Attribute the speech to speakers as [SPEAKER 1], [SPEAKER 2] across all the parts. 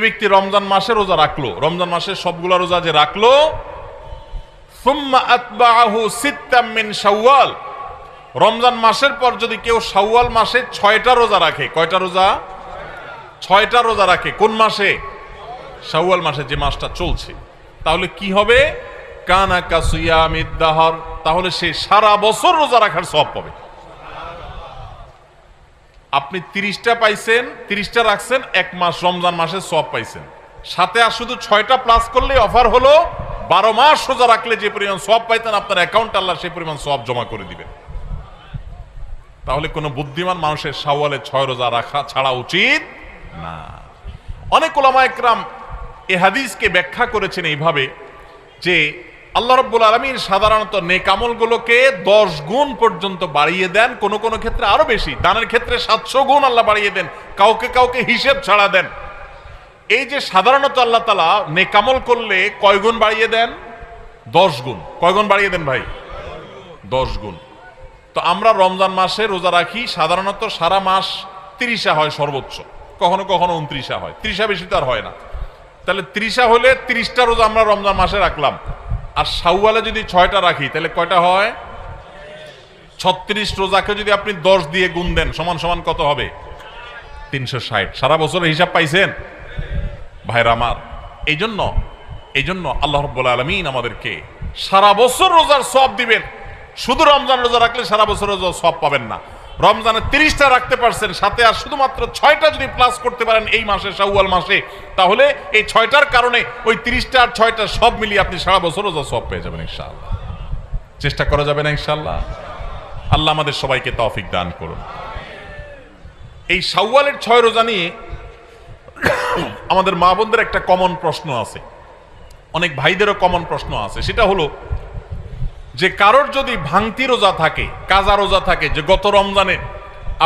[SPEAKER 1] ব্যক্তি রমজান মাসে রোজা রাখলো, রমজান মাসের সবগুলা রোজা যে রাখলো, সুম্মা আতবাআহু সিত্তাম মিন শাওয়াল, রমজান মাসের পর যদি কেউ শাওয়াল মাসে 6টা রোজা রাখে, কয়টা রোজা? 6টা রোজা রাখে। কোন মাসে? শাওয়াল মাসে, যে মাসটা চলছে। তাহলে কি হবে? কানা কাসিয়ামিদ দাহর, তাহলে সে সারা বছর রোজা রাখার সওয়াব পাবে। আপনি 30টা পাইছেন, 30টা রাখছেন, এক মাস রমজান মাসের সওয়াব পাইছেন। সাথে আর শুধু 6টা প্লাস করলে অফার হলো 12 মাস রোজা রাখলে যে পরিমাণ সওয়াব পাইতেন আপনার অ্যাকাউন্টে আল্লাহ সেই পরিমাণ সওয়াব জমা করে দিবেন। তাহলে কোনো বুদ্ধিমান মানুষের শাওয়ালে 6 রোজা রাখা ছাড়া উচিত না। অনেক উলামা একরাম এই হাদিসকে ব্যাখ্যা করেছেন এইভাবে যে আল্লাহ রাব্বুল আলামিন সাধারণত নেক আমলগুলোকে 10 গুণ পর্যন্ত বাড়িয়ে দেন, কোন কোন ক্ষেত্রে আরো বেশি, দানের ক্ষেত্রে 700 গুণ আল্লাহ বাড়িয়ে দেন, কাউকে কাউকে হিসেব ছাড়া দেন। এই যে সাধারণত আল্লাহ তাআলা নেক আমল করলে কয় গুণ বাড়িয়ে দেন? 10 গুণ। কয় গুণ বাড়িয়ে দেন ভাই? 10 গুণ। তো আমরা রমজান মাসে রোজা রাখি, সাধারণত সারা মাস 30 হয় সর্বোচ্চ, কখনো কখনো 29 হয়, 30 বেশি তো আর হয় না। তাহলে 30 হলে 30টা রোজা আমরা রমজান মাসে রাখলাম, আর শাওয়ালে যদি 6টা রাখি তাহলে কয়টা হয়? 36 রোজাকে যদি আপনি 10 দিয়ে গুণ দেন সমান সমান কত হবে? 360। সারা বছরের হিসাব পাইছেন ভাইরা আমার। এই জন্য আল্লাহ রাব্বুল আলামিন আমাদেরকে সারা বছর রোজার সওয়াব দিবেন। শুধু রমজান রোজা রাখলে সারা বছর রোজার সওয়াব পাবেন না। রমজানে 30টা রাখতে পারছেন, সাথে আর শুধুমাত্র 6টা যদি প্লাস করতে পারেন এই মাসে, শাওয়াল মাসে, তাহলে এই 6টার কারণে ওই 30টা আর 6টা সব মিলিয়ে আপনি সারা বছর রোজা সওয়াব পেয়ে যাবেন ইনশাআল্লাহ। চেষ্টা করা যাবে না ইনশাআল্লাহ? আল্লাহ আমাদের সবাইকে তৌফিক দান করুন। এই শাওয়ালের 6 রোজা নিয়ে আমাদের মা বোনদের একটা কমন প্রশ্ন আছে, অনেক ভাইদেরও কমন প্রশ্ন আছে। সেটা হলো যে কারোর যদি ভাঙতি রোজা থাকে, কাজা রোজা থাকে, যে গত রমজানে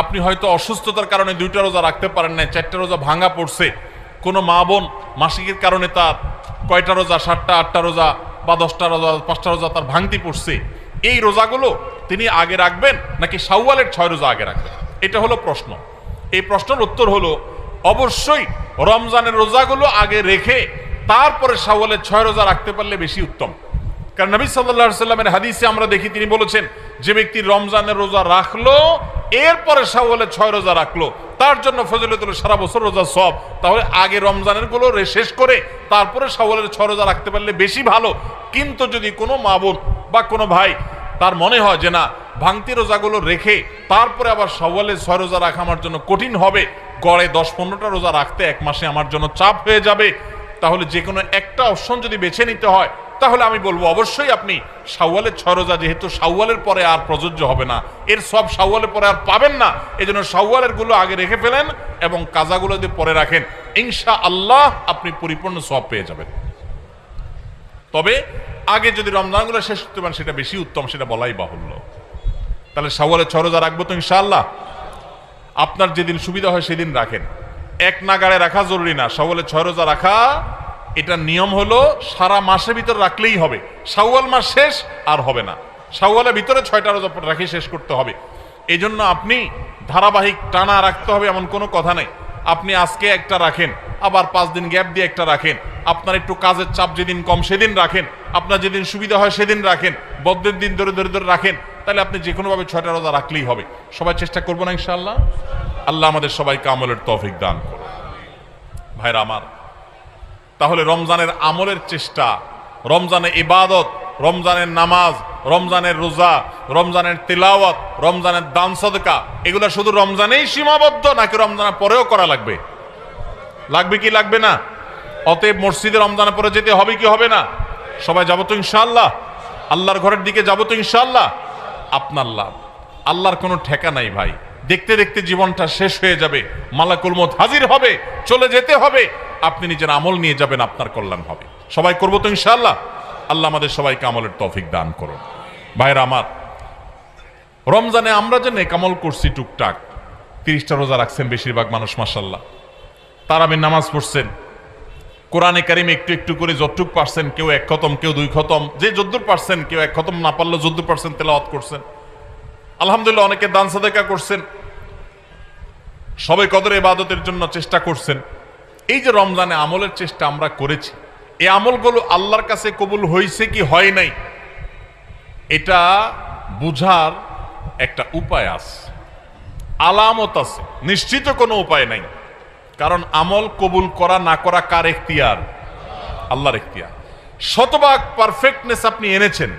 [SPEAKER 1] আপনি হয়তো অসুস্থতার কারণে 2টা রোজা রাখতে পারেন না, 4টা রোজা ভাঙা পড়ছে, কোনো মা বোন মাসিকের কারণে তার কয়টা রোজা, 7টা 8টা রোজা বা 10টা রোজা 5টা রোজা তার ভাঙতি পড়ছে, এই রোজাগুলো তিনি আগে রাখবেন নাকি শাওয়ালের 6 রোজা আগে রাখবেন? এটা হলো প্রশ্ন। এই প্রশ্নের উত্তর হলো অবশ্যই রমজানের রোজাগুলো আগে রেখে তারপরে শাওয়ালের 6 রোজা রাখতে পারলে বেশি উত্তম। কারণ নবী সাল্লাল্লাহু আলাইহি সাল্লামের হাদিসে আমরা দেখি তিনি বলেছেন, যে ব্যক্তি রমজানের রোজা রাখলো এরপরে শাওয়ালের 6 রোজা রাখলো তার জন্য ফজিলত হলো সারা বছর রোজা সওয়াব। তাহলে আগে রমজানের গুলো শেষ করে তারপরে শাওয়ালের 6 রোজা রাখতে পারলে বেশি ভালো। কিন্তু যদি কোনো মা বোন বা কোনো ভাই তার মনে হয় যে না, ভাঙতি রোজাগুলো রেখে তারপরে আবার শাওয়ালের 6 রোজা রাখা আমার জন্য কঠিন হবে, গড়ে 10-15টা রোজা রাখতে এক মাসে আমার জন্য চাপ হয়ে যাবে, তাহলে যে কোনো একটা অপশন যদি বেছে নিতে হয় তাহলে আমি বলবো অবশ্যই আপনি শাওয়ালের 6 রোজা, যেহেতু শাওয়ালের পরে আর প্রযোজ্য হবে না, এর সব শাওয়ালের পরে আর পাবেন না, এই জন্য শাওয়ালের গুলো আগে রেখে ফেলেন এবং কাজাগুলো যদি পরে রাখেন ইনশাআল্লাহ আপনি পরিপূর্ণ সওয়াব পেয়ে যাবেন। তবে আগে যদি রমজানগুলো শেষ করতে পারেন সেটা বেশি উত্তম, সেটা বলাই বাহুল্য। তাহলে শাওয়ালের 6 রোজা রাখবো তো ইনশাআল্লাহ। আপনার যেদিন সুবিধা হয় সেদিন রাখেন, এক নাগাড়ে রাখা জরুরি না। শাওয়ালের 6 রোজা রাখা এটা নিয়ম হলো সারা মাসের ভিতর রাখলেই হবে, শাওয়াল মাস শেষ আর হবে না, শাওয়ালের ভিতরে 6টা রোজা রাখি শেষ করতে হবে। এই জন্য আপনি ধারাবাহিক টানা রাখতে হবে এমন কোনো কথা নেই। আপনি আজকে একটা রাখেন, আবার 5 দিন গ্যাপ দিয়ে একটা রাখেন, আপনার একটু কাজের চাপ যেদিন কম সেদিন রাখেন, আপনার যেদিন সুবিধা হয় সেদিন রাখেন, বদ্ধের দিন ধরে ধরে ধরে রাখেন, তাহলে আপনি যে কোনোভাবে 6টা রোজা রাখলেই হবে। সবাই চেষ্টা করবো না ইনশাআল্লাহ? আল্লাহ আমাদের সবাইকে আমলের তৌফিক দান করুন। ভাইরা আমার, তাহলে রমজানের আমলের চেষ্টা, রমজানের ইবাদত, রমজানের নামাজ, রমজানের রোজা, রমজানের তিলাওয়াত, রমজানের দান সদকা, এগুলো শুধু রমজানেই সীমাবদ্ধ নাকি রমজানের পরেও করা লাগবে? লাগবে কি লাগবে না? অতএব মসজিদে রমজানের পরে যেতে হবে কি হবে না? সবাই যাবো তো ইনশাআল্লাহ? আল্লাহর ঘরের দিকে যাবো তো ইনশাআল্লাহ? আপনার লাভ, আল্লাহর কোনো ঠেকা নাই ভাই। দেখতে দেখতে জীবনটা শেষ হয়ে যাবে, মালাকুল মউত হাজির হবে, চলে যেতে হবে, আপনি নিজের আমল নিয়ে যাবেন, আপনার কল্যাণ হবে। সবাই করবো তো ইনশাআল্লাহ? আল্লাহ আমাদের সবাইকে আমলের তৌফিক দান করুন। ভাইরা আমার, রমজানে আমরা যে নেক আমল করছি টুকটাক, 30টা রোজা রাখছেন বেশিরভাগ মানুষ মাশাআল্লাহ, তারাবির নামাজ পড়ছেন, কোরআনে কারিম একটু একটু করে যতটুক পারছেন, কেউ 1 খতম, কেউ 2 খতম, যে যদ্দুর পারছেন, কেউ 1 খতম না পারলেও যদ্দুর পারছেন তেলাওয়াত করছেন, আলহামদুলিল্লাহ। অনেকে দান সাদাকা করছেন, সবে কদর ইবাদতের জন্য চেষ্টা করছেন, এই যে রমজানে আমলের চেষ্টা আমরা করেছি, এই আমলগুলো আল্লাহর কাছে কবুল হয়েছে কি হয় নাই, এটা বুঝার একটা উপায় আছে, আলামত আছে, নিশ্চিত কোনো উপায় নাই। কারণ আমল কবুল করা না করা কার এখতিয়ার? আল্লাহর এখতিয়ার। শতভাগ পারফেক্টনেস আপনি এনেছেন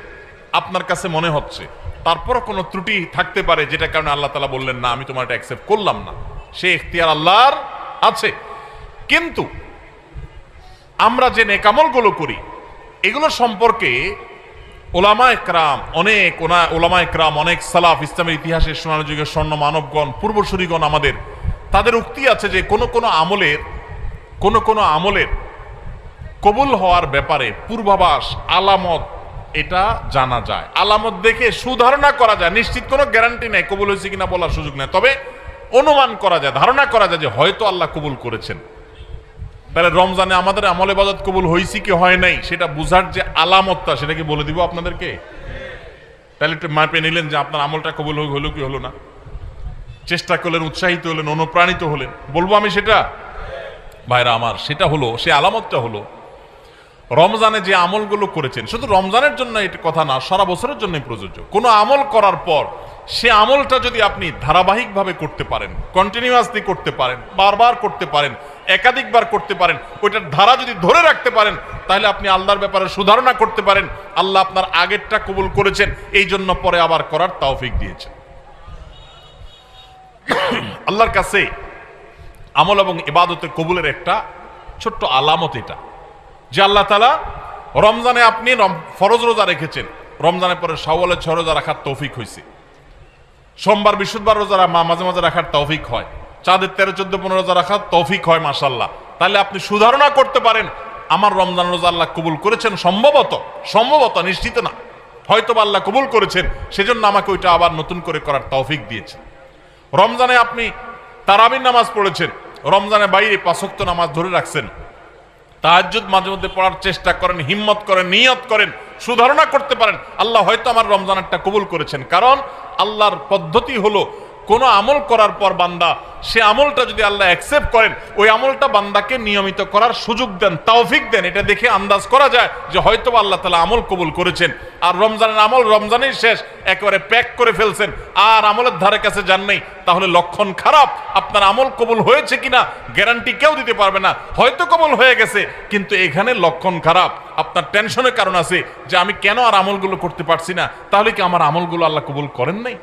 [SPEAKER 1] আপনার কাছে মনে হচ্ছে, তারপর কোনো ত্রুটি থাকতে পারে যেটা কারণে আল্লাহ তাআলা বললেন না আমি তোমার এটা অ্যাকসেপ্ট করলাম না, সে এখতিয়ার আল্লাহর আছে। কিন্তু আমরা যে নেক আমলগুলো করি এগুলো সম্পর্কে ওলামা একরাম অনেক সালাফ, ইসলামের ইতিহাসের সোনালী যুগের স্বর্ণ মানবগণ, পূর্বসূরীগণ আমাদের, তাদের উক্তি আছে যে কোন কোন আমলের কবুল হওয়ার ব্যাপারে পূর্বাভাস, আলামত এটা জানা যায়। আলামত দেখে সুধারণা করা যায়, নিশ্চিত কোনো গ্যারান্টি নেই কবুল হয়েছে কিনা বলার সুযোগ নেই, তবে অনুমান করা যায়, ধারণা করা যায় যে হয়তো আল্লাহ কবুল করেছেন। তাহলে রমজানে আমাদের আমল ইবাদত কবুল হয়েছে কি হয় নাই সেটা বুঝার যে আলামতটা, সেটা কি বলে দিব আপনাদেরকে? তাহলে একটু মাপে নিলেন যে আপনার আমলটা কবুল হলো কি হলো না, চেষ্টা করলেন, উৎসাহিত হলেন, অনুপ্রাণিত হলেন। বলবো আমি সেটা ভাইরা আমার, সেটা হলো, সে আলামতটা হলো রমজানে যে আমলগুলো করেছেন, শুধু রমজানের জন্য এটা কথা না, সারা বছরের জন্য প্রযোজ্য। কোনো আমল করার পর সে আমলটা যদি আপনি ধারাবাহিকভাবে করতে পারেন, কন্টিনিউয়াসলি করতে পারেন, বারবার করতে পারেন, একাধিকবার করতে পারেন, ওইটার ধারা যদি ধরে রাখতে পারেন, তাহলে আপনি আল্লাহর ব্যাপারে সুধারণা করতে পারেন আল্লাহ আপনার আগেরটা কবুল করেছেন, এই জন্য পরে আবার করার তৌফিক দিয়েছেন। আল্লাহর কাছে আমল এবং ইবাদতে কবুলের একটা ছোট্ট আলামত এটা, যে আল্লাহ তাআলা রমজানে আপনি ফরজ রোজা রেখেছেন, রমজানের পরে শাওয়ালে 6 রোজা রাখার তৌফিক হয়েছে, সোমবার বৃহস্পতিবার রোজা মাঝে মাঝে রাখার তৌফিক হয়, চাঁদের 13, 14, 15 রোজা রাখার তৌফিক হয়, মাশাআল্লাহ। তাহলে আপনি সুধারণা করতে পারেন আমার রমজান রোজা আল্লাহ কবুল করেছেন, সম্ভবত, নিশ্চিত না, হয়তো আল্লাহ কবুল করেছেন, সেজন্য আমাকে ওইটা আবার নতুন করে করার তৌফিক দিয়েছেন। রমজানে আপনি তারাবির নামাজ পড়েছেন, রমজানের বাইরে 5 ওয়াক্ত নামাজ ধরে রাখছেন, তাহাজ্জুদ মাঝে মধ্যে পড়ার চেষ্টা করেন, হিম্মত করেন, নিয়ত করেন, সুধারণা করতে পারেন আল্লাহ হয়তো আমার রমজানেরটা কবুল করেছেন। কারণ আল্লাহর পদ্ধতি হলো কোন আমল করার পর বান্দা সে আমলটা যদি আল্লাহ অ্যাকসেপ্ট করেন, ওই আমলটা বান্দাকে নিয়মিত করার সুযোগ দেন, তৌফিক দেন। এটা দেখে আন্দাজ করা যায় যে হয়তো আল্লাহ তাআলা আমল কবুল করেছেন। আর রমজানের আমল রমজানেই শেষ, একেবারে প্যাক করে ফেলছেন, আর আমলের ধারে কাছে যান নাই, তাহলে লক্ষণ খারাপ। আপনার আমল কবুল হয়েছে কিনা গ্যারান্টি কেউ দিতে পারবে না, হয়তো কবুল হয়ে গেছে, কিন্তু এখানে লক্ষণ খারাপ। আপনার টেনশনের কারণ আছে যে আমি কেন আর আমলগুলো করতে পারছি না, তাহলে কি আমার আমলগুলো আল্লাহ কবুল করেন নাই?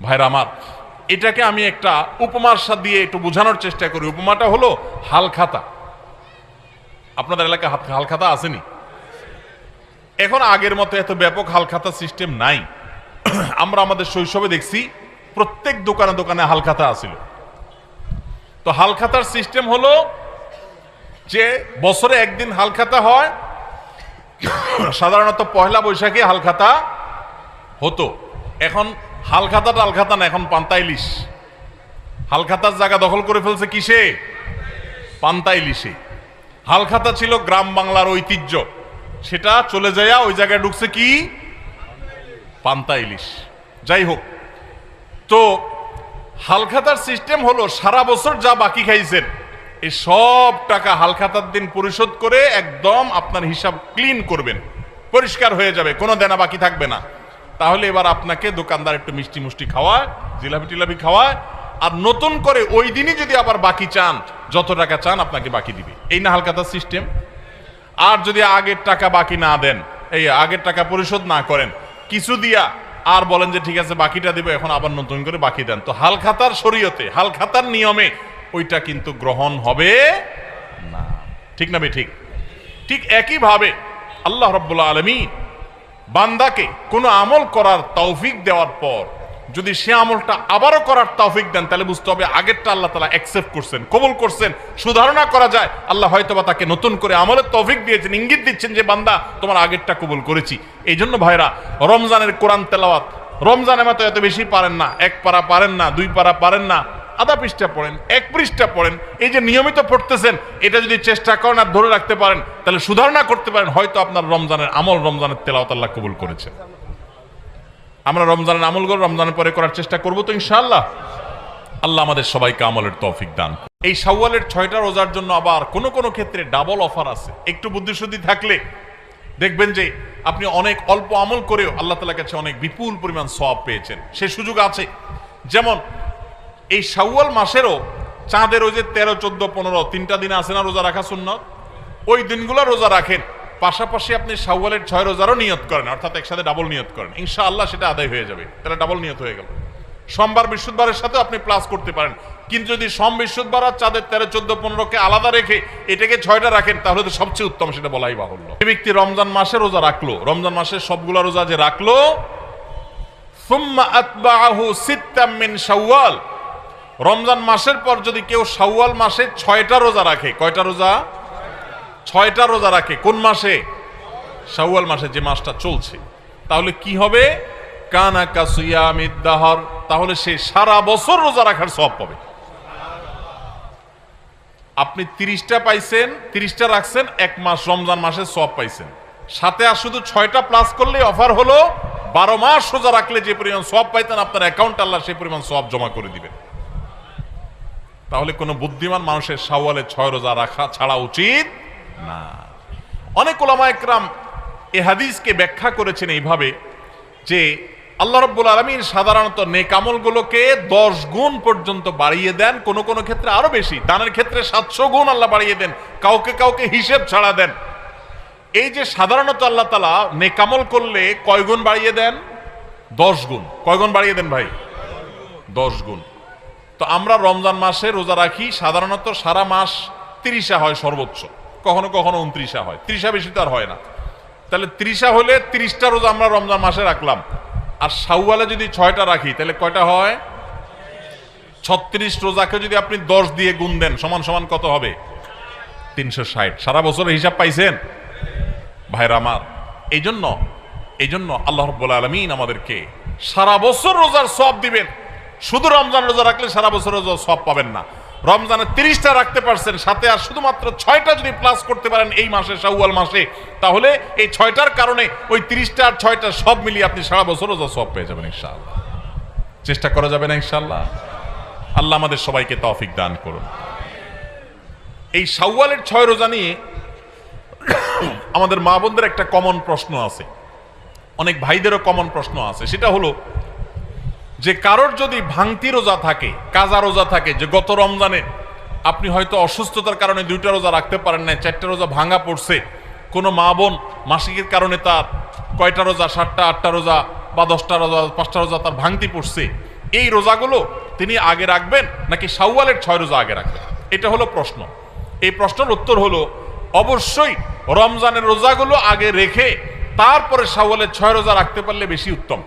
[SPEAKER 1] ভাইরা আমার, এটাকে আমি একটা উপমার সাথে দিয়ে একটু বোঝানোর চেষ্টা করি। উপমাটা হলো হালখাতা। আপনাদের এলাকায় হালখাতা আসেনি? এখন আগের মতো এত ব্যাপক হালখাতা সিস্টেম নাই। আমরা আমাদের শৈশবে দেখছি প্রত্যেক দোকানে দোকানে হালখাতা আছিল। তো হালখাতার সিস্টেম হলো যে বছরে একদিন হালখাতা হয়, সাধারণত পহেলা বৈশাখে হালখাতা হতো। এখন হালখাতা না, এখন পান্তা ইলিশ। হালখাতার জায়গা দখল করে ফেলছে কিসে? পান্তা ইলিশে। হালখাতা ছিল গ্রাম বাংলার ঐতিহ্য, সেটা চলে যায় ওই জায়গায় ঢুকছে কি? পান্তা ইলিশ। যাই হোক, তো হালখাতার সিস্টেম হলো সারা বছর যা বাকি খাইছেন এই সব টাকা হালখাতার দিন পরিশোধ করে একদম আপনার হিসাব ক্লিন করবেন, পরিষ্কার হয়ে যাবে, কোনো দেনা বাকি থাকবে না। তাহলে এবার আপনাকে দোকানদার একটু মিষ্টি মুষ্টি খাওয়ায়, জিলাপি টিলাপি খাওয়ায়, আর নতুন করে ওই দিনই যদি আবার বাকি চান, যত টাকা চান আপনাকে বাকি দিবে। এই না হালখাতার সিস্টেম? আর যদি আগের টাকা বাকি না দেন, এই আগের টাকা পরিশোধ না করেন, কিছু দিয়া আর বলেন যে ঠিক আছে বাকিটা দেবো, এখন আবার নতুন করে বাকি দেন, তো হালখাতার শরীয়তে, হালখাতার নিয়মে ওইটা কিন্তু গ্রহণ হবে না। ঠিক না ঠিক? ঠিক একইভাবে আল্লাহ রাব্বুল আলামিন বান্দাকে কোনো আমল করার তৌফিক দেওয়ার পর যদি সে আমলটা আবারও করার তৌফিক দেন, তাহলে বুঝতে হবে আগেরটা আল্লাহ তাআলা অ্যাকসেপ্ট করছেন, কবুল করছেন। সুধারণা করা যায় আল্লাহ হয়তোবা তাকে নতুন করে আমলের তৌফিক দিয়েছেন, ইঙ্গিত দিচ্ছেন যে বান্দা তোমার আগেরটা কবুল করেছি। এই জন্য ভাইরা, রমজানের কোরআন তেলাওয়াত রমজানের মতো এত বেশি পারেন না, 1 পারা পারেন না, 2 পারা পারেন না, আধা পৃষ্ঠা পড়েন, 1 পৃষ্ঠা পড়েন, এই যে নিয়মিত পড়তেছেন, এটা যদি চেষ্টা করেন আর ধরে রাখতে পারেন, তাহলে সুধারণা করতে পারেন হয়তো আপনার রমজানের আমল, রমজানের তেলাওয়াত আল্লাহ কবুল করেছেন। আমরা রমজানের আমলগুলো রমজানের পরে করার চেষ্টা করবো তো ইনশাআল্লাহ। আল্লাহ আমাদের সবাইকে আমলের তৌফিক দান। এই শাওয়ালের 6টা রোজার জন্য আবার কোনো কোনো ক্ষেত্রে ডাবল অফার আছে। একটু বুদ্ধিশুদ্ধি থাকলে দেখবেন যে আপনি অনেক অল্প আমল করেও আল্লাহ তাআলার কাছে অনেক বিপুল পরিমাণ সওয়াব পেয়েছেন, সে সুযোগ আছে। যেমন এই শাওয়াল মাসেরও চাঁদের ওই যে 13, 14, 15 3টা দিন আছে না রোজা রাখা সুন্নাত, ওই দিনগুলো রোজা রাখেন, পাশাপাশি আপনি শাওয়ালের 6 রোজারও নিয়ত করেন, অর্থাৎ একসাথে ডাবল নিয়ত করেন, ইনশাআল্লাহ সেটা আদায় হয়ে যাবে। তাহলে ডাবল নিয়ত হয়ে গেল। সোমবার বৃহস্পতিবারের সাথে আপনি প্লাস করতে পারেন, কিন্তু যদি সোম বৃহস্পতিবার আর চাঁদের 13, 14, 15কে আলাদা রেখে এটাকে 6টা রাখেন তাহলে তো সবচেয়ে উত্তম, সেটা বলাই বাহুল্য। যে ব্যক্তি রমজান মাসে রোজা রাখলো, রমজান মাসের সবগুলা রোজা যে রাখলো, সুম্মা আতবাআহু সিত্তাম মিন শাওয়াল, রমজান মাসের পর যদি কেউ শাওয়াল মাসে 6টা রোজা রাখে, কয়টা রোজা? 6টা রোজা রাখে। কোন মাসে? শাওয়াল মাসে, যে মাসটা চলছে। তাহলে কি হবে? কানা কাসিয়ামিদ দাহর, তাহলে সে সারা বছর রোজা রাখার সওয়াব পাবে। আপনি 30টা পাইছেন, 30টা রাখছেন, এক মাস রমজান মাসের সওয়াব পাইছেন, সাথে আর শুধু 6টা প্লাস করলে অফার হলো 12 মাস রোজা রাখলে যে পরিমাণ সওয়াব পাইতেন আপনার অ্যাকাউন্ট আল্লাহ সেই পরিমাণ সওয়াব জমা করে দিবেন। তাহলে কোনো বুদ্ধিমান মানুষের শাওয়ালে 6 রোজা রাখা ছাড়া উচিত না। অনেক উলামা একরাম এই হাদিসকে ব্যাখ্যা করেছেন এইভাবে যে আল্লাহ রাব্বুল আলামিন সাধারণত নেক আমলগুলোকে 10 গুণ পর্যন্ত বাড়িয়ে দেন, কোন কোন ক্ষেত্রে আরো বেশি, দানের ক্ষেত্রে 700 গুণ আল্লাহ বাড়িয়ে দেন, কাউকে কাউকে হিসেব ছাড়া দেন। এই যে সাধারণত আল্লাহ তাআলা নেক আমল করলে কয় গুণ বাড়িয়ে দেন? 10 গুণ। কয় গুণ বাড়িয়ে দেন ভাই? 10 গুণ। তো আমরা রমজান মাসে রোজা রাখি, সাধারণত সারা মাস 30 হয় সর্বোচ্চ, কখনো কখনো 29 হয়, 30 বেশি তো আর হয় না। তাহলে 30 হলে 30টা রোজা আমরা রমজান মাসে রাখলাম, আর শাওয়ালে যদি 6টা রাখি তাহলে কয়টা হয়? 36 রোজাকে যদি আপনি 10 দিয়ে গুণ দেন সমান সমান কত হবে? 360। সারা বছরের হিসাব পাইছেন ভাইরা আমার। এই জন্য আল্লাহ রাব্বুল আলামিন আমাদেরকে সারা বছর রোজার সওয়াব দিবেন। শুধু রমজান রোজা রাখলে সারা বছর রোজার সওয়াব পাবেন না। রমজানে 30টা রাখতে পারছেন, সাথে আর শুধুমাত্র 6টা যদি প্লাস করতে পারেন এই মাসে, শাওয়াল মাসে, তাহলে এই 6টার কারণে ওই 30টা আর 6টা সব মিলিয়ে আপনি সারা বছর রোজা সওয়াব পেয়ে যাবেন ইনশাআল্লাহ। চেষ্টা করা যাবে না ইনশাআল্লাহ? আল্লাহ আমাদের সবাইকে তৌফিক দান করুন। এই শাওয়ালের 6 রোজা নিয়ে আমাদের মা বোনদের একটা কমন প্রশ্ন আছে, অনেক ভাইদেরও কমন প্রশ্ন আছে। সেটা হলো যে কারোর যদি ভাঙতি রোজা থাকে, কাজা রোজা থাকে, যে গত রমজানে আপনি হয়তো অসুস্থতার কারণে 2টা রোজা রাখতে পারেন না, 4টা রোজা ভাঙা পড়ছে, কোনো মা বোন মাসিকের কারণে তার কয়টা রোজা, 7টা 8টা রোজা বা 10টা রোজা 5টা রোজা তার ভাঙতি পড়ছে, এই রোজাগুলো তিনি আগে রাখবেন নাকি শাওয়ালের 6 রোজা আগে রাখবেন? এটা হলো প্রশ্ন। এই প্রশ্নের উত্তর হলো অবশ্যই রমজানের রোজাগুলো আগে রেখে তারপরে শাওয়ালের 6 রোজা রাখতে পারলে বেশি উত্তম।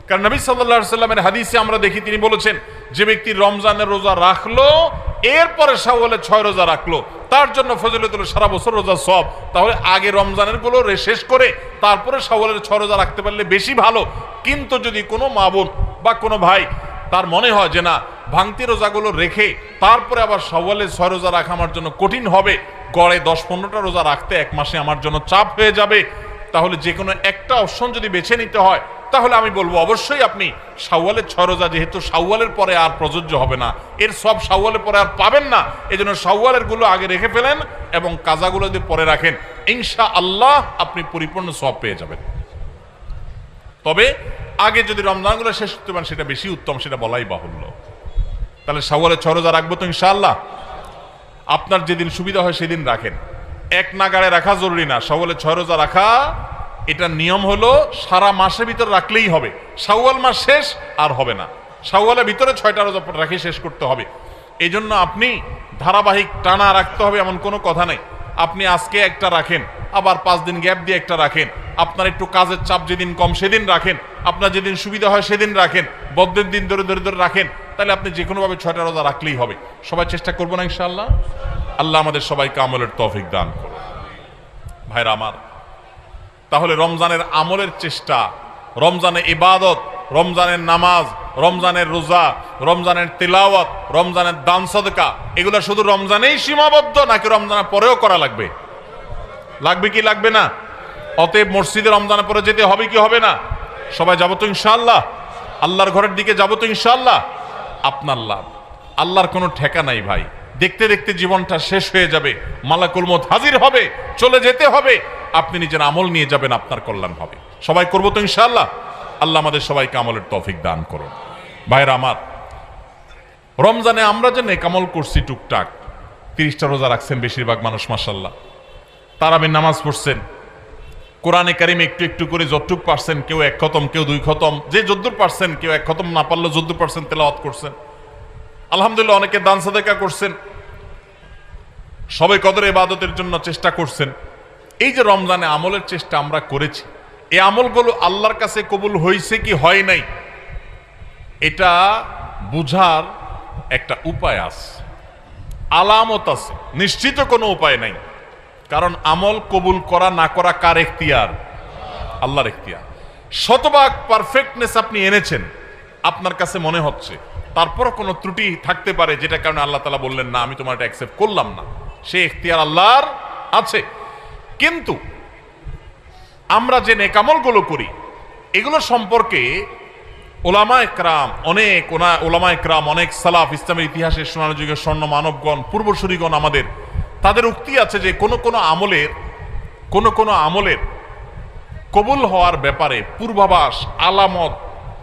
[SPEAKER 1] কারণ নবী সাল্লাল্লাহু আলাইহি সাল্লামের হাদিসে আমরা দেখি তিনি বলেছেন, যে ব্যক্তি রমজানের রোজা রাখলো এরপরে শাওয়ালের 6 রোজা রাখলো তার জন্য ফজিলত হলো সারা বছর রোজা সওয়াব। তাহলে আগে রমজানের গুলো শেষ করে তারপরে শাওয়ালের 6 রোজা রাখতে পারলে বেশি ভালো। কিন্তু যদি কোনো মা বোন বা কোনো ভাই তার মনে হয় যে না, ভাঙতি রোজাগুলো রেখে তারপরে আবার শাওয়ালের 6 রোজা রাখা আমার জন্য কঠিন হবে, গড়ে 10-15টা রোজা রাখতে এক মাসে আমার জন্য চাপ হয়ে যাবে, তাহলে যে কোনো একটা অপশন যদি বেছে নিতে হয় তাহলে আমি বলবো অবশ্যই আপনি শাওয়ালের 6 রোজা, যেহেতু শাওয়ালের পরে আর প্রযোজ্য হবে না, এর সব শাওয়ালের পরে আর পাবেন না, এজন্য শাওয়ালের গুলো আগে রেখে ফেলেন এবং কাজাগুলো যদি পরে রাখেন ইনশাআল্লাহ আপনি পরিপূর্ণ সওয়াব পেয়ে যাবেন। তবে আগে যদি রমজানগুলো শেষ করতে পারেন সেটা বেশি উত্তম, সেটা বলাই বাহুল্য। তাহলে শাওয়ালের 6 রোজা রাখবো তো ইনশাআল্লাহ। আপনার যেদিন সুবিধা হয় সেদিন রাখেন, এক নাগাড়ে রাখা জরুরি না। শাওয়ালের 6 রোজা রাখা এটা নিয়ম হলো সারা মাসের ভিতর রাখলেই হবে, শাওয়াল মাস শেষ আর হবে না, শাওয়ালের ভিতরে 6টা রোজা রাখি শেষ করতে হবে। এই জন্য আপনি ধারাবাহিক টানা রাখতে হবে এমন কোনো কথা নেই। আপনি আজকে একটা রাখেন, আবার 5 দিন গ্যাপ দিয়ে একটা রাখেন, আপনার একটু কাজের চাপ যেদিন কম সেদিন রাখেন, আপনার যেদিন সুবিধা হয় সেদিন রাখেন, বদ্ধের দিন ধরে ধরে ধরে রাখেন, তাহলে আপনি যে কোনোভাবে 6টা রোজা রাখলেই হবে। সবাই চেষ্টা করবো না ইনশাআল্লাহ? আল্লাহ আমাদের সবাইকে আমলের তৌফিক দান করুন। ভাইরা আমার, তাহলে রমজানের আমলের চেষ্টা, রমজানের ইবাদত, রমজানের নামাজ, রমজানের রোজা, রমজানের তিলাওয়াত, রমজানের দান সদকা, এগুলো শুধু রমজানেই সীমাবদ্ধ নাকি রমজানের পরেও করা লাগবে? লাগবে কি লাগবে না? অতএব মসজিদে রমজানের পরে যেতে হবে কি হবে না? সবাই যাবো তো ইনশাআল্লাহ? আল্লাহর ঘরের দিকে যাবো তো ইনশাআল্লাহ? আপনার লাভ। আল্লাহর কোনো ঠেকা নাই ভাই। দেখতে দেখতে জীবনটা শেষ হয়ে যাবে, মালাকুল মউত হাজির হবে, চলে যেতে হবে, আপনি নিজের আমল নিয়ে যাবেন, আপনার কল্যাণ হবে। সবাই করবো তো ইনশাআল্লাহ? আল্লাহ আমাদের সবাইকে আমলের তৌফিক দান করুন। ভাইরা আমার, রমজানে আমরা যে নেক আমল করছি টুকটাক, 30টা রোজা রাখছেন বেশিরভাগ মানুষ মাশাআল্লাহ, তারাবির নামাজ পড়ছেন, কোরআনে কারিম একটু একটু করে যতটুক পারছেন, কেউ 1 খতম, কেউ 2 খতম, যে যদ্দুর পারছেন, কেউ 1 খতম না পারলে যদ্দুর পারছেন তেলাওয়াত করছেন, আলহামদুলিল্লাহ। অনেকে দান সাদাকা করছেন, সবে কদর ইবাদতের জন্য চেষ্টা করছেন। এই যে রমজানে আমলের চেষ্টা আমরা করেছি, এই আমলগুলো আল্লাহর কাছে কবুল হয়েছে কি হয় নাই, এটা বুঝার একটা উপায় আছে, আলামত আছে, নিশ্চিত কোনো উপায় নাই। কারণ আমল কবুল করা না করা কার এখতিয়ার? আল্লাহর এখতিয়ার। শতভাগ পারফেক্টনেস আপনি এনেছেন, আপনার কাছে মনে হচ্ছে, তারপরও কোনো ত্রুটি থাকতে পারে, যেটা কারণে আল্লাহ তাআলা বললেন না আমি তোমার এটা অ্যাকসেপ্ট করলাম না, সে এখতিয়ার আল্লাহর আছে। কিন্তু আমরা যে নেক আমলগুলো করি, এগুলো সম্পর্কে ওলামায়ে কেরাম অনেক সালাফ, ইসলামের ইতিহাসের সোনালী যুগের স্বর্ণ মানবগণ, পূর্বসূরীগণ আমাদের, তাদের উক্তি আছে যে কোন কোন আমলের কবুল হওয়ার ব্যাপারে পূর্বাভাস, আলামত,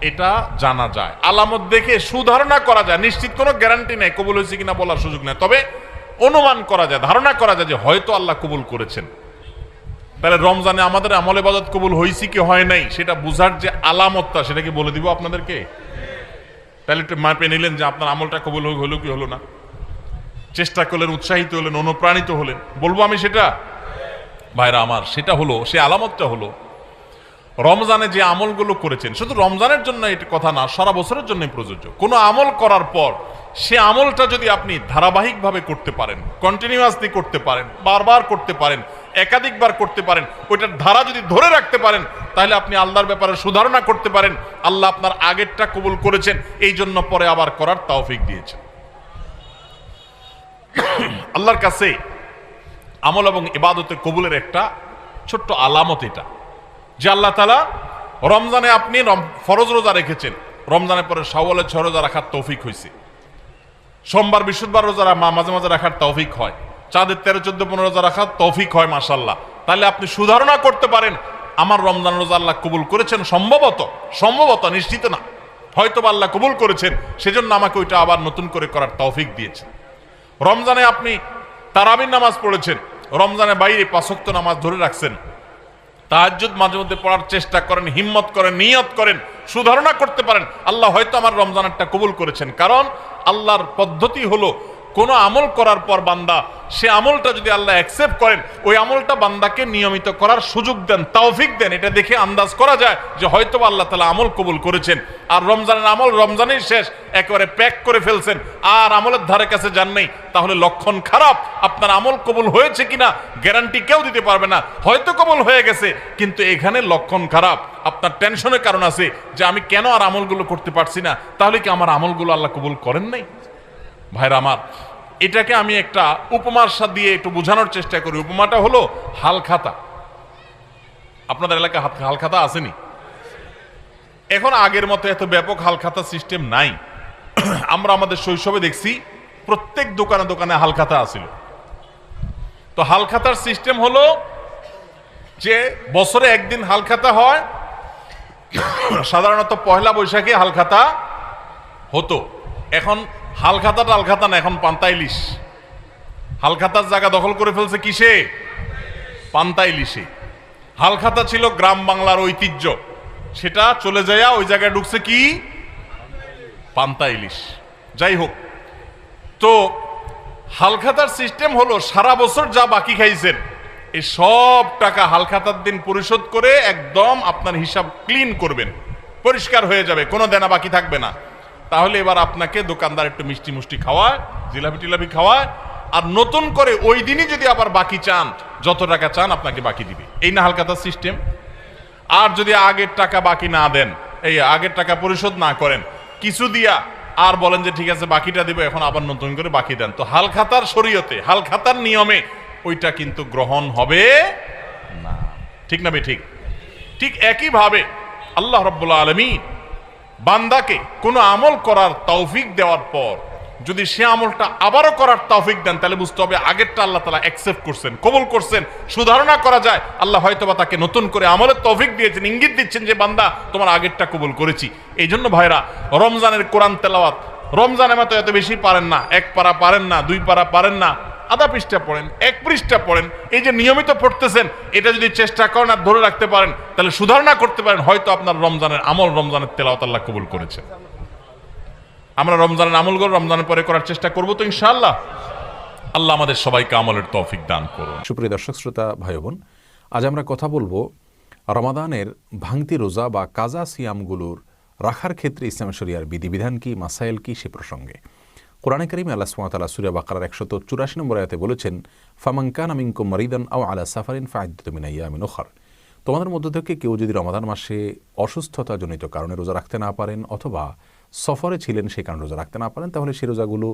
[SPEAKER 1] এটা জানা যায়। আলামত দেখে সুধারণা করা যায়, নিশ্চিত কোনো গ্যারান্টি নেই কবুল হয়েছে কিনা বলার সুযোগ নেই, তবে অনুমান করা যায়, ধারণা করা যায় যে হয়তো আল্লাহ কবুল করেছেন। তাহলে রমজানে আমাদের আমল ইবাদত কবুল হয়েছে কি হয় নাই, সেটা বুঝার যে আলামতটা, সেটা কি বলে দিব আপনাদেরকে? তাহলে একটু মাপে নিলেন যে আপনার আমলটা কবুল হলো কি হলো না, চেষ্টা করলেন, উৎসাহিত হলেন, অনুপ্রাণিত হলেন। বলবো আমি সেটা? ভাইরা আমার, সেটা হলো, সে আলামতটা হলো রমজানে যে আমলগুলো করেছেন, শুধু রমজানের জন্য এটা কথা না, সারা বছরের জন্য প্রযোজ্য। কোনো আমল করার পর সে আমলটা যদি আপনি ধারাবাহিকভাবে করতে পারেন, কন্টিনিউয়াসলি করতে পারেন, বারবার করতে পারেন, একাধিকবার করতে পারেন, ওইটার ধারা যদি ধরে রাখতে পারেন, তাহলে আপনি আল্লাহর ব্যাপারে সুধারণা করতে পারেন, আল্লাহ আপনার আগেরটা কবুল করেছেন, এই জন্য পরে আবার করার তৌফিক দিয়েছেন। আল্লাহর কাছে আমল এবং ইবাদতে কবুলের একটা ছোট্ট আলামত এটা, যে আল্লাহ তাআলা রমজানে আপনি ফরজ রোজা রেখেছেন, রমজানের পরে শাওয়ালে 6 রোজা রাখার তৌফিক হয়েছে, সোমবার বৃহস্পতিবার রোজা মাঝে মাঝে রাখার তৌফিক হয়, চাঁদের 13, 14, 15 রোজা রাখার তৌফিক হয় মাশাআল্লাহ। তাহলে আপনি সুধারণা করতে পারেন আমার রমজান রোজা আল্লাহ কবুল করেছেন, সম্ভবত, নিশ্চিত না, হয়তো আল্লাহ কবুল করেছেন, সেজন্য আমাকে ওইটা আবার নতুন করে করার তৌফিক দিয়েছেন। রমজানে আপনি তারাবির নামাজ পড়েছেন, রমজানের বাইরে 5 ওয়াক্ত নামাজ ধরে রাখছেন, তাহাজ্জুদ মাঝে মধ্যে পড়ার চেষ্টা করেন, হিম্মত করেন, নিয়ত করেন, সুধারণা করতে পারেন আল্লাহ হয়তো আমার রমজানেরটা কবুল করেছেন। কারণ আল্লাহর পদ্ধতি হলো, কোন আমল করার পর বান্দা সে আমলটা যদি আল্লাহ অ্যাকসেপ্ট করেন, ওই আমলটা বান্দাকে নিয়মিত করার সুযোগ দেন, তৌফিক দেন। এটা দেখে আন্দাজ করা যায় যে হয়তো আল্লাহ তাআলা আমল কবুল করেছেন। আর রমজানের আমল রমজানেই শেষ, একেবারে প্যাক করে ফেলছেন, আর আমলের ধারে কাছে যান নাই, তাহলে লক্ষণ খারাপ। আপনার আমল কবুল হয়েছে কিনা গ্যারান্টি কেউ দিতে পারবে না, হয়তো কবুল হয়ে গেছে, কিন্তু এখানে লক্ষণ খারাপ। আপনার টেনশনের কারণ আছে যে আমি কেন আর আমলগুলো করতে পারছি না, তাহলে কি আমার আমলগুলো আল্লাহ কবুল করেন নাই? ভাইরা আমার, এটাকে আমি একটা উপমার সাথে দিয়ে একটু বোঝানোর চেষ্টা করি। উপমাটা হলো হালখাতা। আপনাদের এলাকায় হালখাতা আসেনি? এখন আগের মতো এত ব্যাপক হালখাতা সিস্টেম নাই। আমরা আমাদের শৈশবে দেখছি প্রত্যেক দোকানে দোকানে হালখাতা আছিল। তো হালখাতার সিস্টেম হলো যে বছরে একদিন হালখাতা হয়, সাধারণত পয়লা বৈশাখে হালখাতা হতো। এখন হালখাতা না, এখন পান্তা ইলিশ। হালখাতার জায়গা দখল করে ফেলছে কিসে? পান্তা ইলিশে। হালখাতা ছিল গ্রাম বাংলার ঐতিহ্য, সেটা চলে যায় ওই জায়গায় ঢুকছে কি? পান্তা ইলিশ। যাই হোক, তো হালখাতার সিস্টেম হলো সারা বছর যা বাকি খাইছেন এই সব টাকা হালখাতার দিন পরিশোধ করে একদম আপনার হিসাব ক্লিন করবেন, পরিষ্কার হয়ে যাবে, কোনো দেনা বাকি থাকবে না। তাহলে এবার আপনাকে দোকানদার একটু মিষ্টি মুষ্টি খাওয়ায়, জিলাপি টিলাপি খাওয়ায়, আর নতুন করে ওই দিনই যদি আবার বাকি চান, যত টাকা চান আপনাকে বাকি দিবে। এই না হালখাতার সিস্টেম? আর যদি আগের টাকা বাকি না দেন, এই আগের টাকা পরিশোধ না করেন, কিছু দিয়া আর বলেন যে ঠিক আছে বাকিটা দিব, এখন আবার নতুন করে বাকি দেন, তো হালখাতার শরীয়তে, হালখাতার নিয়মে ওইটা কিন্তু গ্রহণ হবে না। ঠিক না বে? ঠিক। ঠিক একইভাবে আল্লাহ রাব্বুল আলামিন বান্দাকে কোনো আমল করার তৌফিক দেওয়ার পর যদি সে আমলটা আবারও করার তৌফিক দেন, তাহলে বুঝতে হবে আগেরটা আল্লাহ তাআলা অ্যাকসেপ্ট করছেন, কবুল করছেন। সুধারণা করা যায় আল্লাহ হয়তোবা তাকে নতুন করে আমলের তৌফিক দিয়েছেন, ইঙ্গিত দিচ্ছেন যে বান্দা তোমার আগেরটা কবুল করেছি। এই জন্য ভাইরা, রমজানের কোরআন তেলাওয়াত, রমজানের মতো এত বেশি পারেন না, 1 পারা পারেন না, 2 পারা পারেন না, আধা পৃষ্ঠা পড়েন, 1 পৃষ্ঠা পড়েন। এই যে নিয়মিত পড়তেছেন, এটা যদি চেষ্টা করেন আর ধরে রাখতে পারেন, তাহলে সুধারণা করতে পারেন হয়তো আপনার রমজানের আমল, রমজানের তেলাওয়াত আল্লাহ কবুল করেছেন। আমরা রমজানের আমলগুলো রমজানের পরে করার চেষ্টা করব তো ইনশাআল্লাহ। আল্লাহ আমাদের সবাইকে আমলের তৌফিক দান করুন।
[SPEAKER 2] সুপ্রিয় দর্শক শ্রোতা ভাই বোন, আজ আমরা কথা বলবো রমাদানের ভাঙতি রোজা বা কাজা সিয়ামগুলোর রাখার ক্ষেত্রে ইসলামী শরিয়ার বিধিবিধান কি, মাসাইল কি, সে প্রসঙ্গে। কোরআনে কারিমে আল্লাহ সুবহানাহু ওয়া তাআলা সূরা বাকারার 184 নম্বর আয়াতে বলেছেন, ফামান কানা মিনকুম মারিদান আও আলা সাফারিন ফাইদ্দাতুম মিন আইয়ামিন উখর। তোমাদের মধ্য থেকে কেউ যদি রমাদান মাসে অসুস্থতাজনিত কারণে রোজা রাখতে না পারেন, অথবা সফরে ছিলেন সেই কারণে রোজা রাখতে না পারেন, তাহলে সেই রোজাগুলো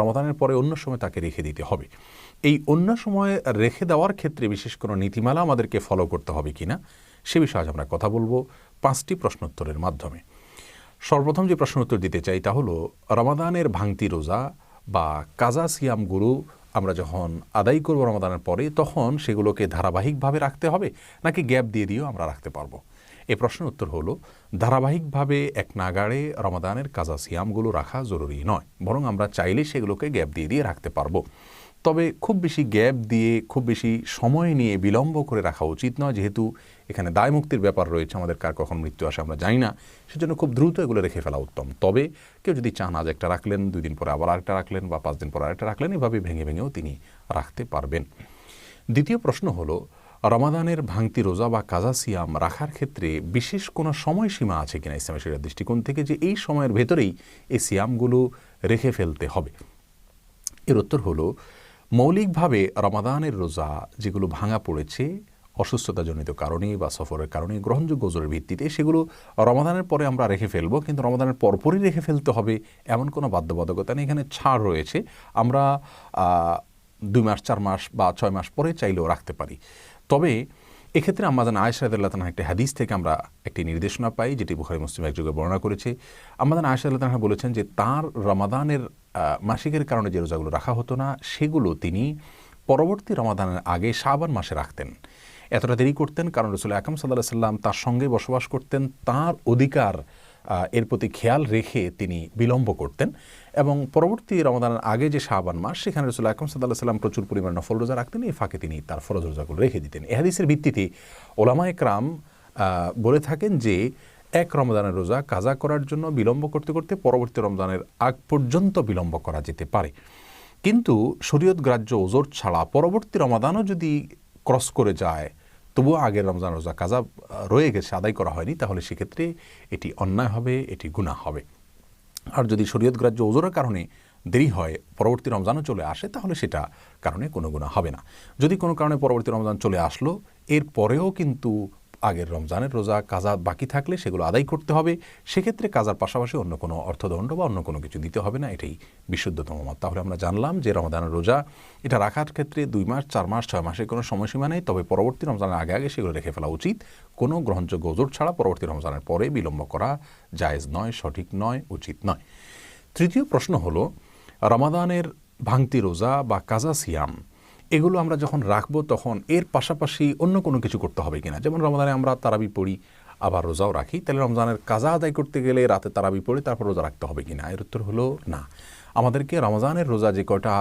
[SPEAKER 2] রমাদানের পরে অন্য সময় তাকে রেখে দিতে হবে। এই অন্য সময় রেখে দেওয়ার ক্ষেত্রে বিশেষ কোনো নীতিমালা আমাদেরকে ফলো করতে হবে কিনা, সে বিষয়ে আজ আমরা কথা বলবো 5টি প্রশ্নোত্তরের মাধ্যমে। সর্বপ্রথম যে প্রশ্ন উত্তর দিতে চাই তা হলো, রমাদানের ভাঙতি রোজা বা কাজা সিয়ামগুলো আমরা যখন আদায় করব রমাদানের পরে, তখন সেগুলোকে ধারাবাহিকভাবে রাখতে হবে নাকি গ্যাপ দিয়ে দিয়েও আমরা রাখতে পারবো? এই প্রশ্নের উত্তর হলো, ধারাবাহিকভাবে এক নাগাড়ে রমাদানের কাজা সিয়ামগুলো রাখা জরুরি নয়, বরং আমরা চাইলে সেগুলোকে গ্যাপ দিয়ে দিয়ে রাখতে পারবো। তবে খুব বেশি গ্যাপ দিয়ে, খুব বেশি সময় নিয়ে বিলম্ব করে রাখা উচিত নয়, যেহেতু এখানে দায় মুক্তির ব্যাপার রয়েছে, আমাদের কার কখন মৃত্যু আসে আমরা জানি না, সেজন্য খুব দ্রুত এগুলো রেখে ফেলা উত্তম। তবে কেউ যদি চান আজ একটা রাখলেন, 2 দিন পরে আবার আরেকটা রাখলেন, বা 5 দিন পরে আরেকটা রাখলেন, এভাবে ভেঙে ভেঙেও তিনি রাখতে পারবেন। দ্বিতীয় প্রশ্ন হলো, রমাদানের ভাঙতি রোজা বা কাজা সিয়াম রাখার ক্ষেত্রে বিশেষ কোনো সময়সীমা আছে কিনা ইসলামী শরিয়ার দৃষ্টিকোণ থেকে, যে এই সময়ের ভেতরেই এই সিয়ামগুলো রেখে ফেলতে হবে? এর উত্তর হলো, মৌলিকভাবে রমাদানের রোজা যেগুলো ভাঙা পড়েছে অসুস্থতাজনিত কারণে বা সফরের কারণে গ্রহণযোগ্য ওজোরের ভিত্তিতে, সেগুলো রমাদানের পরে আমরা রেখে ফেলবো, কিন্তু রমাদানের পরপরই রেখে ফেলতে হবে এমন কোনো বাধ্যবাধকতা নেই। এখানে ছাড় রয়েছে, আমরা 2 মাস, 4 মাস বা 6 মাস পরে চাইলেও রাখতে পারি। তবে এক্ষেত্রে আম্মাজান আয়েশা রাদিয়াল্লাহু তাআলা একটি হাদিস থেকে আমরা একটি নির্দেশনা পাই, যেটি বুখারী মুসলিম একযোগে বর্ণনা করেছে। আম্মাজান আয়েশা রাদিয়াল্লাহু তাআলা বলেছেন যে তার রমাদানের মাসিকের কারণে যে রোজাগুলো রাখা হতো না, সেগুলো তিনি পরবর্তী রমাদানের আগে শাবান মাসে রাখতেন। এতটা দেরি করতেন কারণ রাসূল আকরাম সাল্লাল্লাহু আলাইহি ওয়াসাল্লাম তার সঙ্গে বসবাস করতেন, তার অধিকার এর প্রতি খেয়াল রেখে তিনি বিলম্ব করতেন, এবং পরবর্তী রমাদানের আগে যে শাবান মাস, সেখানে রাসূল আকরাম সাল্লাল্লাহু আলাইহি ওয়াসাল্লাম প্রচুর পরিমাণে নফল রোজা রাখতেন, এই ফাঁকে তিনি তার ফরজ রোজাগুলো রেখে দিতেন। এই হাদিসের ভিত্তিতে উলামায়ে কেরাম বলে থাকেন যে এক রমজানের রোজা কাজা করার জন্য বিলম্ব করতে করতে পরবর্তী রমজানের আগ পর্যন্ত বিলম্ব করা যেতে পারে, কিন্তু শরীয়ত গ্রাহ্য ওজর ছাড়া পরবর্তী রমাদানও যদি ক্রস করে যায়, তবুও আগের রমজান রোজা কাজা রয়ে গেছে, আদায় করা হয়নি, তাহলে সেক্ষেত্রে এটি অন্যায় হবে, এটি গুনাহ হবে। আর যদি শরীয়ত গ্রাহ্য ওজরের কারণে দেরি হয়, পরবর্তী রমজানও চলে আসে, তাহলে সেটা কারণে কোনো গুনাহ হবে না। যদি কোনো কারণে পরবর্তী রমজান চলে আসলো, এর পরেও কিন্তু আগের রমজানের রোজা কাজা বাকি থাকলে সেগুলো আদায় করতে হবে, সেক্ষেত্রে কাজার পাশাপাশি অন্য কোনো অর্থদণ্ড বা অন্য কোনো কিছু দিতে হবে না, এটাই বিশুদ্ধতম মত। তাহলে আমরা জানলাম যে রমাদানের রোজা এটা রাখার ক্ষেত্রে 2 মাস, 4 মাস, 6 মাসের কোনো সময়সীমা নেই, তবে পরবর্তী রমজানের আগে আগে সেগুলো রেখে ফেলা উচিত। কোনো গ্রহণযোগ্য ওজর ছাড়া পরবর্তী রমজানের পরে বিলম্ব করা জায়েজ নয়, সঠিক নয়, উচিত নয়। তৃতীয় প্রশ্ন হলো, রমাদানের ভাঙতি রোজা বা কাজা সিয়াম এগুলো আমরা যখন রাখবো, তখন এর পাশাপাশি অন্য কোনো কিছু করতে হবে কিনা? যেমন রমাদানে আমরা তারাবি পড়ি, আবার রোজাও রাখি, তাহলে রমজানের কাজা আদায় করতে গেলে রাতে তারাবি পড়ে তারপর রোজা রাখতে হবে কিনা? এর উত্তর হলো না। আমাদেরকে রমজানের রোজা যে কয়টা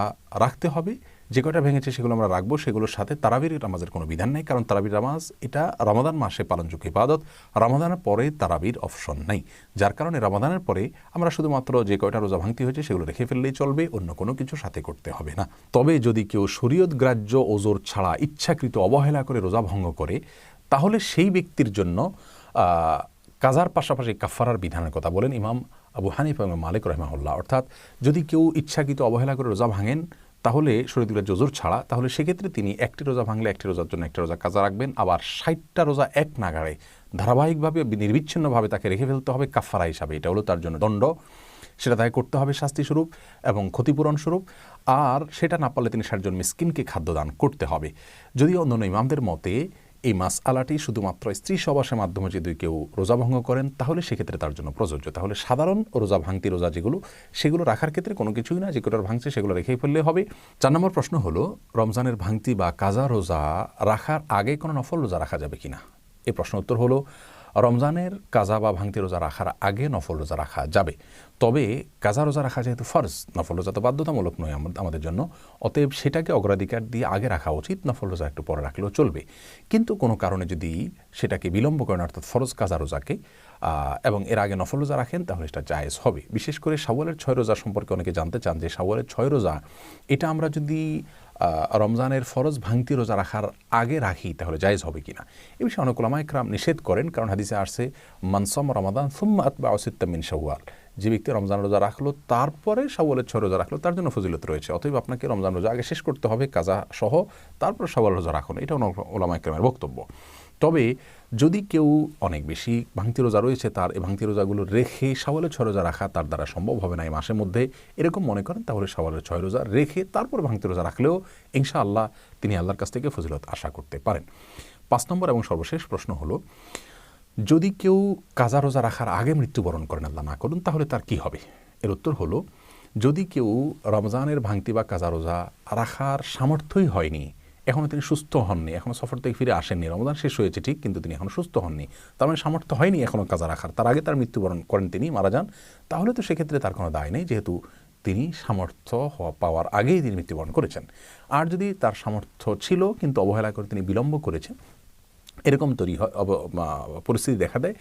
[SPEAKER 2] রাখতে হবে, যে কয়টা ভেঙেছে সেগুলো আমরা রাখবো, সেগুলোর সাথে তারাবির নামাজের কোনো বিধান নেই, কারণ তারাবির নামাজ এটা রমাদান মাসে পালনযোগ্য ইবাদত, রমাদানের পরে তারাবির অপশন নেই, যার কারণে রমাদানের পরে আমরা শুধুমাত্র যে কয়টা রোজা ভাঙতি হয়েছে সেগুলো রেখে ফেললেই চলবে, অন্য কোনো কিছু সাথে করতে হবে না। তবে যদি কেউ শরীয়ত গ্রাহ্য ওজর ছাড়া ইচ্ছাকৃত অবহেলা করে রোজা ভঙ্গ করে, তাহলে সেই ব্যক্তির জন্য কাজার পাশাপাশি কাফারার বিধানের কথা বলেন ইমাম আবু হানিফা এবং মালিক রাহিমাহুল্লাহ। অর্থাৎ যদি কেউ ইচ্ছাকৃত অবহেলা করে রোজা ভাঙেন, তাহলে শরীয়ত গ্রাহ্য ওজর ছাড়া, তাহলে সেক্ষেত্রে তিনি একটি রোজা ভাঙলে একটি রোজার জন্য একটা রোজা কাজা রাখবেন, আবার 60টা রোজা এক নাগাড়ে ধারাবাহিকভাবে নির্বিচ্ছিন্নভাবে তাকে রেখে ফেলতে হবে কাফারা হিসাবে। এটা হলো তার জন্য দণ্ড, সেটা তাকে করতে হবে শাস্তিস্বরূপ এবং ক্ষতিপূরণ স্বরূপ, আর সেটা না পারলে তিনি 60 জন মিসকিনকে খাদ্যদান করতে হবে। যদিও অন্যান্য ইমামদের মতে এই মাসআলাটি শুধুমাত্র স্ত্রী সহবাসের মাধ্যমে যদি কেউ রোজা ভঙ্গ করেন তাহলে সেক্ষেত্রে তার জন্য প্রযোজ্য। তাহলে সাধারণ রোজা ভাঙতি রোজা যেগুলো সেগুলো রাখার ক্ষেত্রে কোনো কিছুই না, যে কোটার ভাঙছে সেগুলো রেখেই ফেললে হবে। 4 নম্বর প্রশ্ন হলো রমজানের ভাঙতি বা কাজা রোজা রাখার আগে কোনো নফল রোজা রাখা যাবে কিনা। এই প্রশ্ন উত্তর হলো রমজানের কাজা বা ভাঙতি রোজা রাখার আগে নফল রোজা রাখা যাবে, তবে কাজা রোজা রাখা যেহেতু ফরজ, নফল রোজা তো বাধ্যতামূলক নয় আমাদের জন্য, অতএব সেটাকে অগ্রাধিকার দিয়ে আগে রাখা উচিত, নফল রোজা একটু পরে রাখলেও চলবে। কিন্তু কোনো কারণে যদি সেটাকে বিলম্ব করেন অর্থাৎ ফরজ কাজা রোজাকে এবং এর আগে নফল রোজা রাখেন তাহলে এটা জায়েজ হবে। বিশেষ করে শাওয়ালের 6 রোজা সম্পর্কে অনেকে জানতে চান যে শাওয়ালের 6 রোজা এটা আমরা যদি রমজানের ফরজ ভাঙতি রোজা রাখার আগে রাখি তাহলে জায়েজ হবে কিনা। এই বিষয়ে অনেক উলামা ইকরাম নিষেধ করেন, কারণ হাদিসে আসছে মান সামা রমাদান সুম্মা আতবাউ সিত্তাম মিন শাওয়াল, যে ব্যক্তি রমজান রোজা রাখলো তারপরে শাওয়ালের 6 রোজা রাখলো তার জন্য ফজিলত রয়েছে। অতএব আপনাকে রমজান রোজা আগে শেষ করতে হবে কাজা সহ, তারপর শাওয়াল রোজা রাখুন, এটা উলামা ইকরামের বক্তব্য। তবে যদি কেউ অনেক বেশি ভাঙতি রোজা রয়েছে, তার এই ভাঙতি রোজাগুলো রেখে শাওয়ালের 6 রোজা রাখা তার দ্বারা সম্ভব হবে না এই মাসের মধ্যে, এরকম মনে করেন, তাহলে শাওয়ালের 6 রোজা রেখে তারপর ভাঙতি রোজা রাখলেও ইনশাআল্লাহ তিনি আল্লাহর কাছ থেকে ফজিলত আশা করতে পারেন। 5 নম্বর এবং সর্বশেষ প্রশ্ন হলো যদি কেউ কাজা রোজা রাখার আগে মৃত্যুবরণ করেন, আল্লাহ না করুন, তাহলে তার কি হবে। এর উত্তর হলো যদি কেউ রমজানের ভাঙতি বা কাজা রোজা রাখার সামর্থ্যই হয়নি, এখনও তিনি সুস্থ হননি, এখনও সফর থেকে ফিরে আসেননি, রমজান শেষ হয়েছে ঠিক কিন্তু তিনি এখনও সুস্থ হননি, তার মানে সামর্থ্য হয়নি এখনও কাজা রাখার, তার আগে তার মৃত্যুবরণ করেন, তিনি মারা যান, তাহলে তো সেক্ষেত্রে তার কোনো দায় নেই, যেহেতু তিনি সামর্থ্য পাওয়ার আগেই তিনি মৃত্যুবরণ করেছেন। আর যদি তার সামর্থ্য ছিল কিন্তু অবহেলা করে তিনি বিলম্ব করেছেন, এরকম পরিস্থিতি দেখা দেয়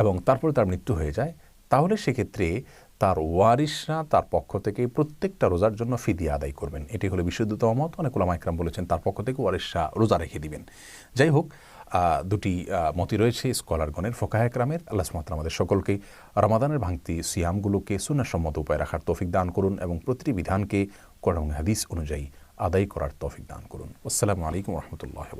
[SPEAKER 2] এবং তারপরে তার মৃত্যু হয়ে যায়, তাহলে সেক্ষেত্রে তার ওয়ারিশরা তার পক্ষ থেকে প্রত্যেকটা রোজার জন্য ফিদিয়া আদায় করবেন। এটি হলো বিশুদ্ধতম মত। অনেক উলামা ইকরাম বলেছেন তার পক্ষ থেকে ওয়ারিশরা রোজা রেখে দিবেন। যাই হোক, দুটি মতই রয়েছে স্কলারগণের, ফোকাহ ইকরামের। আল্লাহ সুবহানাহু ওয়া তাআলা আমাদের সকলকে রমাদানের ভাঙতি সিয়ামগুলোকে সুন্নাহসম্মত উপায়ে রাখার তৌফিক দান করুন এবং প্রতিটি বিধানকে কোরআন হাদিস অনুযায়ী আদায় করার তৌফিক দান করুন। আসসালামু আলাইকুম ওয়া রাহমাতুল্লাহি ওয়া বারাকাতুহু।